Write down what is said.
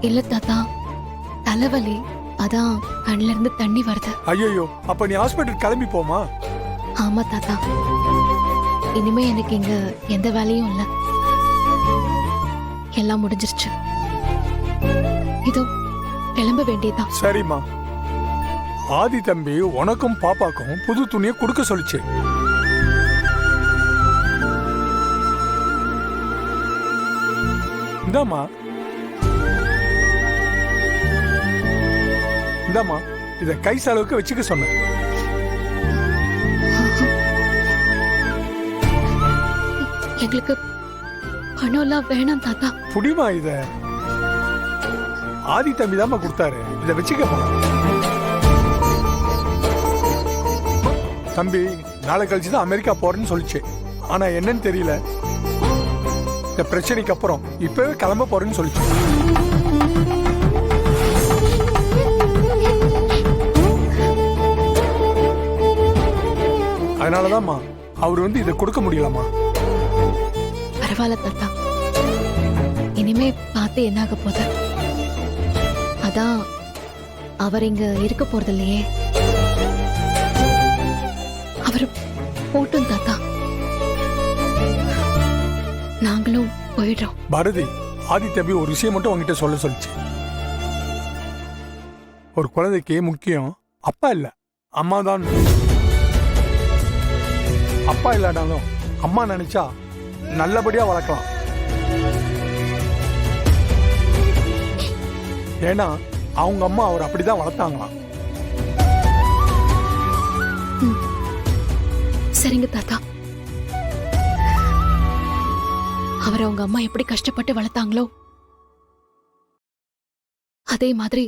இல்ல தாத்தா, தலைவலி, அதான் கண்ணுல இருந்து தண்ணி வருது. ஐயோ, அப்ப நீ ஹாஸ்பிட்டல் கிளம்பி போமா. ஆமா தாத்தா, இனிமே எனக்கு இங்க எந்த வேலையும் இல்ல, எல்லாம் முடிஞ்சிருச்சு. இதோ கிளம்ப வேண்டியதுதான். சரிம்மா. ஆதி தம்பி உனக்கும் பாப்பாக்கும் புது துணியை கொடுக்க சொல்லிச்சு. இந்தாம்மா, இந்தாம்மா, இத கை செலவுக்கு வச்சுக்க சொன்னேன். எங்களுக்கு பணம்லாம் வேணாம் தாத்தா. புடிமா, இத ஆதி தம்பி தாம்மா கொடுத்தாரு, இத வச்சுக்கப்பா. தம்பி நாளை கழிச்சுதான் அமெரிக்கா போறேன்னு சொல்லிச்சு. ஆனா என்னன்னு தெரியல, இந்த பிரச்சனைக்கு அப்புறம் இப்பவே கிளம்ப போறேன்னு சொல்லிச்சு. அதனாலதான்மா அவர் இதை கொடுக்க முடியலம்மா. பரவாயில்ல தாத்தா, இனிமே பார்த்து என்னாக போகுது. அதான் அவர் இங்க இருக்க போறது இல்லையே. அவர் போட்டும் தாத்தா, நாங்களும் போயிடுறோம். பாரதி, ஆதி தம்பி ஒரு விஷயம் மட்டும் உங்ககிட்ட சொல்ல சொல்லிச்சு. ஒரு குழந்தைக்கு முக்கியம் அப்பா இல்ல, அம்மா தான். அப்பா இல்லாட்டாலும் அம்மா நினைச்சா நல்லபடியா வளர்க்கலாம். ஏன்னா அவங்க அம்மா அவர் அப்படிதான் வளர்த்தாங்களாம். சரிங்க தாத்தா, அவர் அவங்க அம்மா எப்படி கஷ்டப்பட்டு வளர்த்தாங்களோ அதே மாதிரி